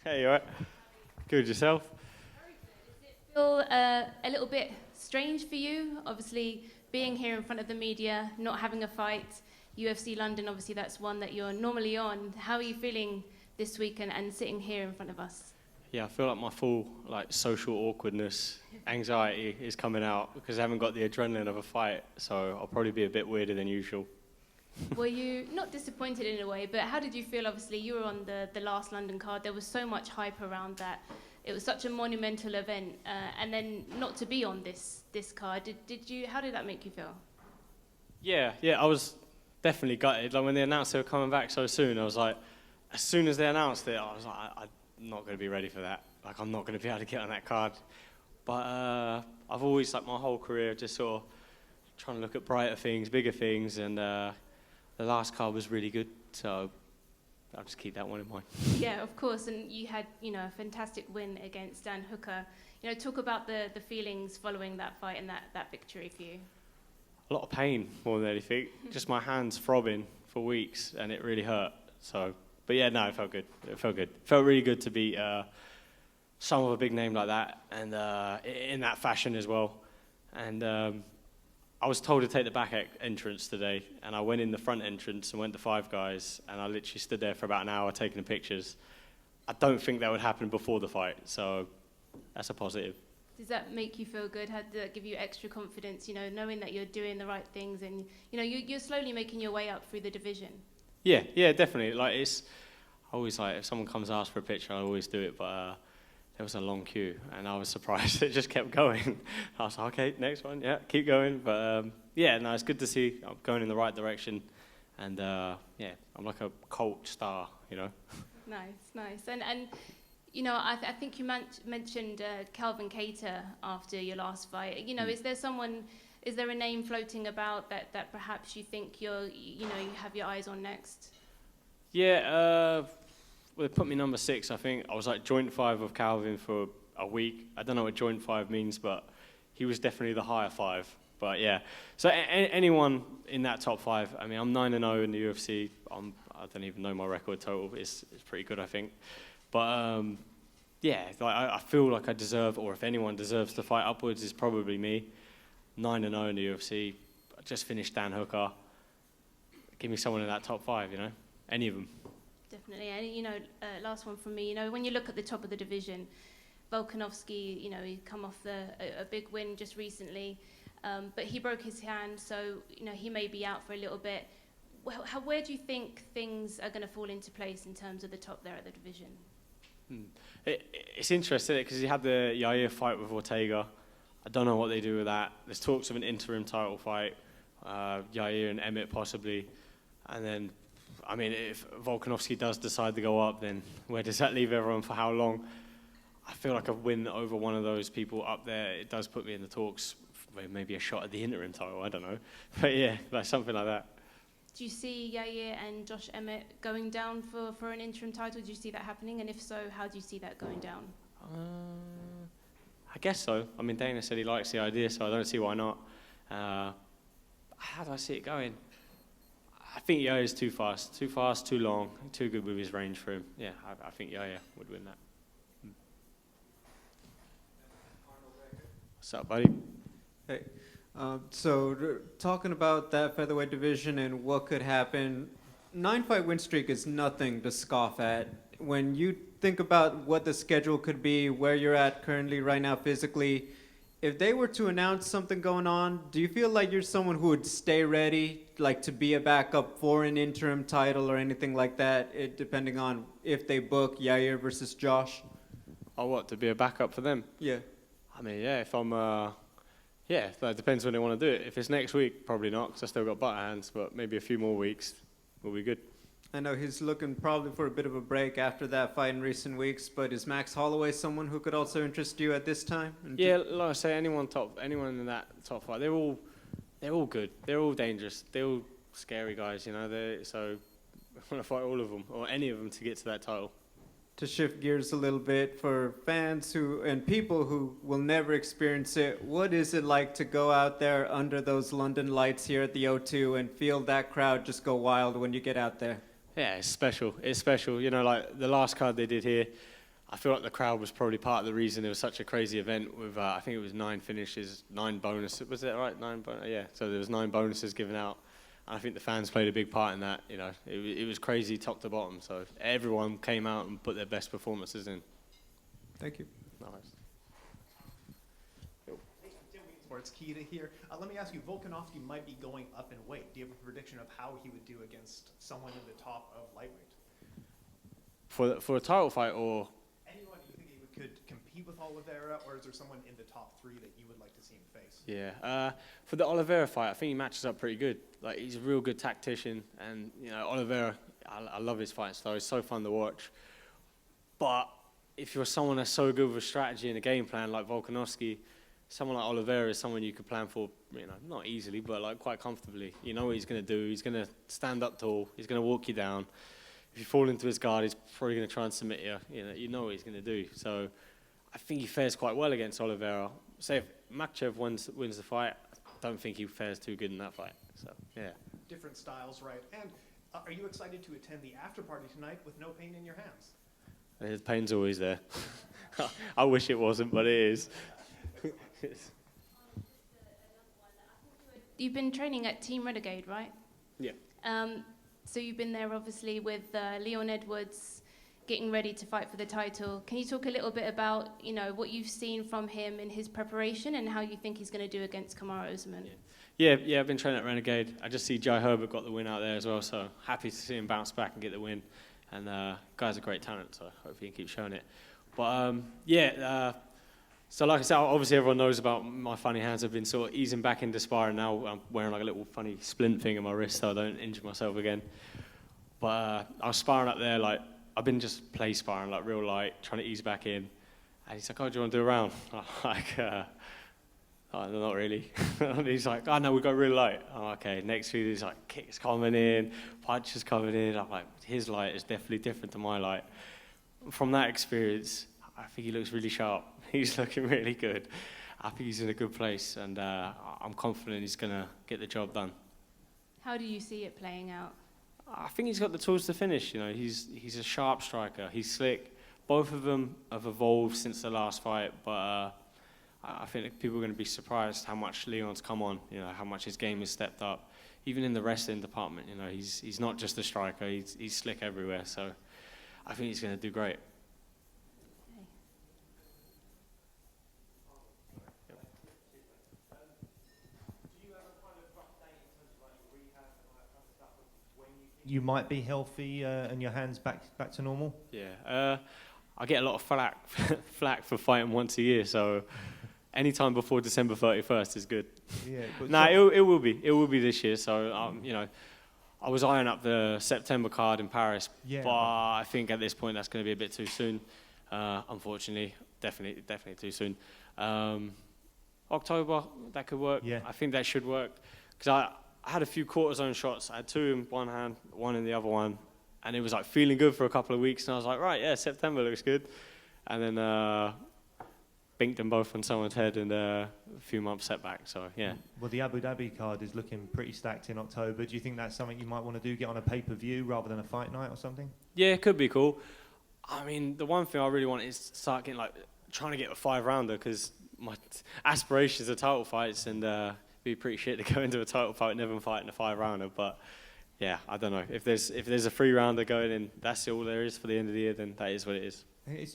Hey, you alright? Good, yourself? Feel a little bit strange for you? Obviously, being here in front of the media, not having a fight, UFC London, obviously that's one that you're normally on. How are you feeling this week and sitting here in front of us? Yeah, I feel like my full social awkwardness, anxiety is coming out because I haven't got the adrenaline of a fight, so I'll probably be a bit weirder than usual. Were you not disappointed in a way, but how did you feel? Obviously, you were on the last London card. There was so much hype around that. It was such a monumental event, and then not to be on this card. Did you? How did that make you feel? Yeah, I was definitely gutted. Like when they announced they were coming back so soon, I was like, as soon as they announced it, I was like, I'm not going to be ready for that. Like I'm not going to be able to get on that card. But I've always, like my whole career, just sort of trying to look at brighter things, bigger things, and the last card was really good, so I'll just keep that one in mind. Yeah, of course, and you had, a fantastic win against Dan Hooker. Talk about the feelings following that fight and that victory for you. A lot of pain more than anything. Just my hands throbbing for weeks, and it really hurt. So, but yeah, no, it felt good. It felt really good to beat some of a big name like that, and in that fashion as well. And I was told to take the back entrance today, and I went in the front entrance and went to Five Guys, and I literally stood there for about an hour taking the pictures. I don't think that would happen before the fight, so that's a positive. Does that make you feel good? How did that give you extra confidence, knowing that you're doing the right things and, you're slowly making your way up through the division? Yeah, definitely. I always if someone comes to ask for a picture, I always do it, but there was a long queue, and I was surprised. It just kept going. I was like, okay, next one, yeah, keep going. But no, it's good to see I'm going in the right direction, and I'm like a cult star, Nice. And I think you mentioned Calvin Kattar after your last fight. Is there a name floating about that perhaps you think you have your eyes on next? Yeah, well, they put me number 6, I think. I was joint 5 of Calvin for a week. I don't know what joint 5 means, but he was definitely the higher 5. But yeah, so anyone in that top 5. I mean, I'm 9-0 in the UFC. I don't even know my record total. It's pretty good, I think. But I feel like I deserve, or if anyone deserves to fight upwards, is probably me. 9-0 in the UFC. I just finished Dan Hooker. Give me someone in that top 5, any of them. Definitely, and last one from me. When you look at the top of the division, Volkanovski, he come off a big win just recently, but he broke his hand, so he may be out for a little bit. Where do you think things are going to fall into place in terms of the top there at the division? It's interesting because he had the Yair fight with Ortega. I don't know what they do with that. There's talks of an interim title fight, Yair and Emmett possibly, and then. I mean, if Volkanovski does decide to go up, then where does that leave everyone for how long? I feel like a win over one of those people up there, it does put me in the talks, maybe a shot at the interim title, I don't know. But yeah, something like that. Do you see Yair and Josh Emmett going down for an interim title? Do you see that happening? And if so, how do you see that going down? I guess so. I mean, Dana said he likes the idea, so I don't see why not. How do I see it going? I think Yair is too fast, too long, too good with his range for him. Yeah, I think Yair would win that. What's up, buddy? Hey, talking about that featherweight division and what could happen, 9-fight win streak is nothing to scoff at. When you think about what the schedule could be, where you're at currently right now physically, if they were to announce something going on, do you feel like you're someone who would stay ready, like to be a backup for an interim title or anything like that, depending on if they book Yair versus Josh? Oh, what, to be a backup for them? Yeah. I mean, yeah, if I'm, that depends when they want to do it. If it's next week, probably not, because I still got butter hands, but maybe a few more weeks will be good. I know he's looking probably for a bit of a break after that fight in recent weeks, but is Max Holloway someone who could also interest you at this time? Yeah, like I say, anyone in that top 5, they're all good. They're all dangerous. They're all scary guys, so I want to fight all of them, or any of them, to get to that title. To shift gears a little bit, for fans and people who will never experience it, what is it like to go out there under those London lights here at the O2 and feel that crowd just go wild when you get out there? Yeah, it's special. It's special. Like the last card they did here, I feel like the crowd was probably part of the reason it was such a crazy event with, I think it was 9 finishes, 9 bonuses. Was that right? Yeah. So there was 9 bonuses given out. And I think the fans played a big part in that. You know, it was crazy top to bottom. So everyone came out and put their best performances in. Thank you. Nice. Sports Kita here. Let me ask you, Volkanovski might be going up in weight. Do you have a prediction of how he would do against someone in the top of lightweight? For a title fight, or Anyone you think he could compete with Oliveira, or is there someone in the top 3 that you would like to see him face? yeah, for the Oliveira fight, I think he matches up pretty good. Like, he's a real good tactician, and you know, Oliveira, I love his fight style. He's so fun to watch. But if you're someone that's so good with a strategy and a game plan like Volkanovski, someone like Oliveira is someone you could plan for, you know, not easily, but like quite comfortably. You know what he's going to do. He's going to stand up tall. He's going to walk you down. If you fall into his guard, he's probably going to try and submit you. You know what he's going to do. So I think he fares quite well against Oliveira. Say if Makhachev wins the fight, I don't think he fares too good in that fight. So, yeah. Different styles, right? And are you excited to attend the after party tonight with no pain in your hands? The pain's always there. I wish it wasn't, but it is. You've been training at Team Renegade, right? Yeah. So you've been there obviously with Leon Edwards getting ready to fight for the title. Can you talk a little bit about, you know, what you've seen from him in his preparation and how you think he's going to do against Kamaru Usman? Yeah, I've been training at Renegade. I just see Jai Herbert got the win out there as well, so happy to see him bounce back and get the win. And guy's a great talent, so hopefully he can keep showing it. But so like I said, obviously everyone knows about my funny hands. I've been sort of easing back into sparring now. I'm wearing like a little funny splint thing in my wrist so I don't injure myself again. But I was sparring up there, like, I've been just play sparring, like real light, trying to ease back in. And he's like, oh, do you want to do a round? I'm like, oh, not really. And he's like, oh, no, we got really light. Oh, okay. Next few, he's like, kicks coming in, punches coming in. I'm like, his light is definitely different to my light. From that experience, I think he looks really sharp. He's looking really good. I think he's in a good place, and I'm confident he's going to get the job done. How do you see it playing out? I think he's got the tools to finish. You know, he's a sharp striker. He's slick. Both of them have evolved since the last fight, but I think people are going to be surprised how much Leon's come on. You know, how much his game has stepped up. Even in the wrestling department, you know, he's not just a striker. He's slick everywhere. So I think he's going to do great. You might be healthy and your hands back to normal? Yeah, I get a lot of flack for fighting once a year, so any time before December 31st is good. Yeah. It will be this year. So you know, I was eyeing up the September card in Paris, Yeah. but I think at this point that's going to be a bit too soon. Unfortunately, definitely too soon. October, that could work. Yeah. I think that should work because I had a few cortisone shots. I had 2 in one hand, 1 in the other one, and it was like feeling good for a couple of weeks. And I was like, right, yeah, September looks good. And then binked them both on someone's head and a few months setback. So yeah. Well, the Abu Dhabi card is looking pretty stacked in October. Do you think that's something you might want to do? Get on a pay-per-view rather than a fight night or something? Yeah, it could be cool. I mean, the one thing I really want is to start getting trying to get a 5-rounder because my aspirations are title fights and. Be pretty shit to go into a title fight never fighting a 5-rounder, but yeah, I don't know. If there's a 3-rounder going in, that's all there is for the end of the year, then that is what it is.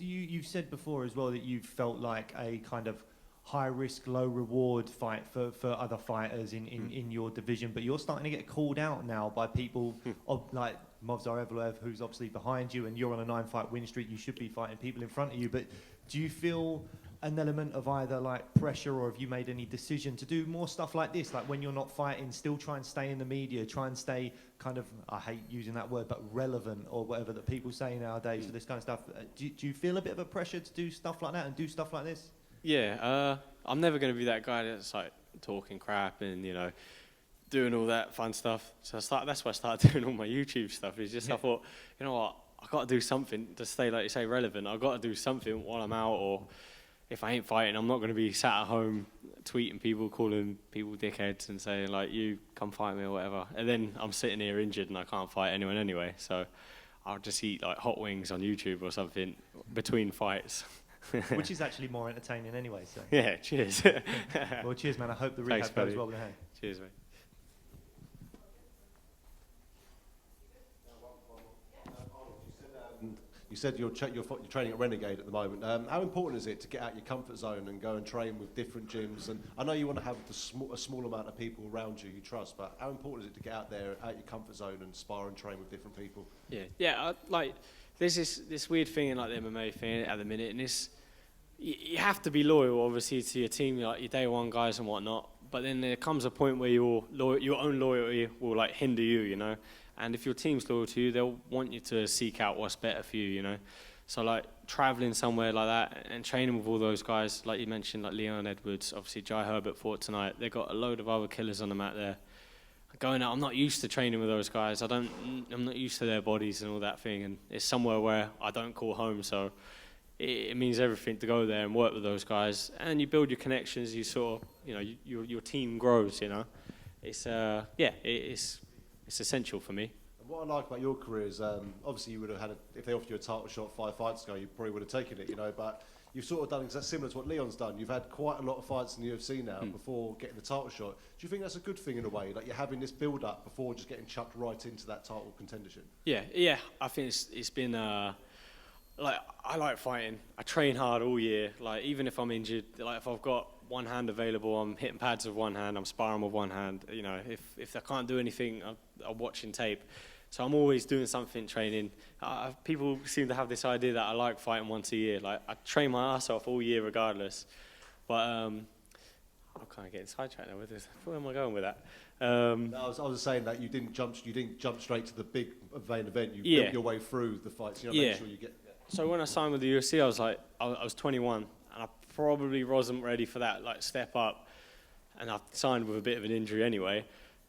You've said before as well that you felt like a kind of high risk, low reward fight for other fighters in your division, but you're starting to get called out now by people like Movsar Evloev, who's obviously behind you, and you're on a 9-fight win streak. You should be fighting people in front of you, but do you feel an element of either like pressure, or have you made any decision to do more stuff like this, like when you're not fighting, still try and stay in the media, try and stay kind of, I hate using that word, but relevant, or whatever that people say nowadays for this kind of stuff? Do you feel a bit of a pressure to do stuff like that and do stuff like this? Yeah, I'm never going to be that guy that's like talking crap and, you know, doing all that fun stuff. So that's why I started doing all my YouTube stuff. It's just I thought, you know what, I got to do something to stay, like you say, relevant. I got to do something while I'm out, or if I ain't fighting, I'm not going to be sat at home tweeting people, calling people dickheads and saying, like, you come fight me or whatever. And then I'm sitting here injured and I can't fight anyone anyway. So I'll just eat like hot wings on YouTube or something between fights. Which is actually more entertaining anyway. So, Yeah, cheers. well, cheers, man. I hope the Thanks, rehab goes buddy. well with the hand. Cheers, mate. You said you're training at Renegade at the moment. How important is it to get out your comfort zone and go and train with different gyms? And I know you want to have a small amount of people around you trust, but how important is it to get out there, out your comfort zone, and spar and train with different people? Yeah. Like there's this weird thing in like the MMA thing at the minute, and you have to be loyal, obviously, to your team, like your day one guys and whatnot. But then there comes a point where your own loyalty will like hinder you, you know. And if your team's loyal to you, they'll want you to seek out what's better for you, you know. So like traveling somewhere like that and training with all those guys, like you mentioned, like Leon Edwards, obviously Jai Herbert fought tonight. They've got a load of other killers on the mat there. Going out, I'm not used to training with those guys. I'm not used to their bodies and all that thing. And it's somewhere where I don't call home, so it means everything to go there and work with those guys. And you build your connections. You sort of, you know, your team grows. You know, it's essential for me. And what I like about your career is, obviously you would have had, if they offered you a title shot 5 fights ago, you probably would have taken it, you know, but you've sort of done exactly similar to what Leon's done. You've had quite a lot of fights in the UFC now before getting the title shot. Do you think that's a good thing in a way? Like you're having this build-up before just getting chucked right into that title contendership? Yeah. I think it's been, like, I like fighting. I train hard all year. Like, even if I'm injured, like if I've got one hand available, I'm hitting pads with one hand, I'm sparring with one hand. You know, if I can't do anything, I'm watching tape. So I'm always doing something training. People seem to have this idea that I like fighting once a year. Like I train my ass off all year regardless. But I'm kind of getting sidetracked now with this. Where am I going with that? No, I was saying that you didn't jump straight to the big main event. You built your way through the fights. You know, make sure you get. So when I signed with the UFC, I was like, I was 21, and I probably wasn't ready for that like step up. And I signed with a bit of an injury anyway,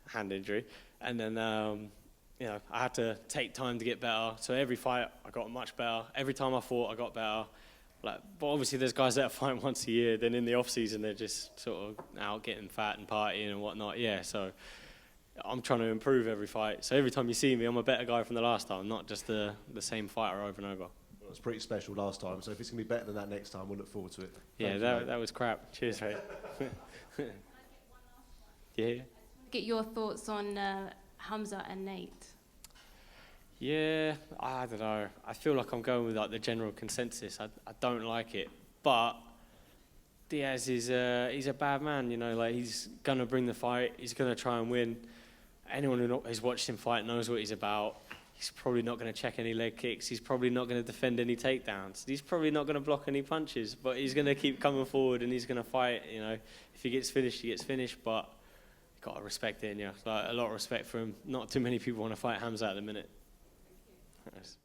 hand injury, and then. You know, I had to take time to get better. So every fight, I got much better. Every time I fought, I got better. Like, but obviously, there's guys that fight once a year. Then in the off season, they're just sort of out getting fat and partying and whatnot. Yeah, so I'm trying to improve every fight. So every time you see me, I'm a better guy from the last time, not just the same fighter over and over. Well, it was pretty special last time. So if it's gonna be better than that next time, we'll look forward to it. Yeah, that was crap. Cheers, mate. Yeah. Get your thoughts on Hamza and Nate. Yeah, I don't know. I feel like I'm going with like the general consensus. I don't like it, but Diaz is he's a bad man. You know, like he's gonna bring the fight. He's gonna try and win. Anyone who has watched him fight knows what he's about. He's probably not going to check any leg kicks. He's probably not going to defend any takedowns. He's probably not going to block any punches. But he's going to keep coming forward and he's going to fight. You know, if he gets finished, he gets finished. But got to respect it, yeah. Like, a lot of respect for him. Not too many people want to fight Hamza at the minute. Thank you.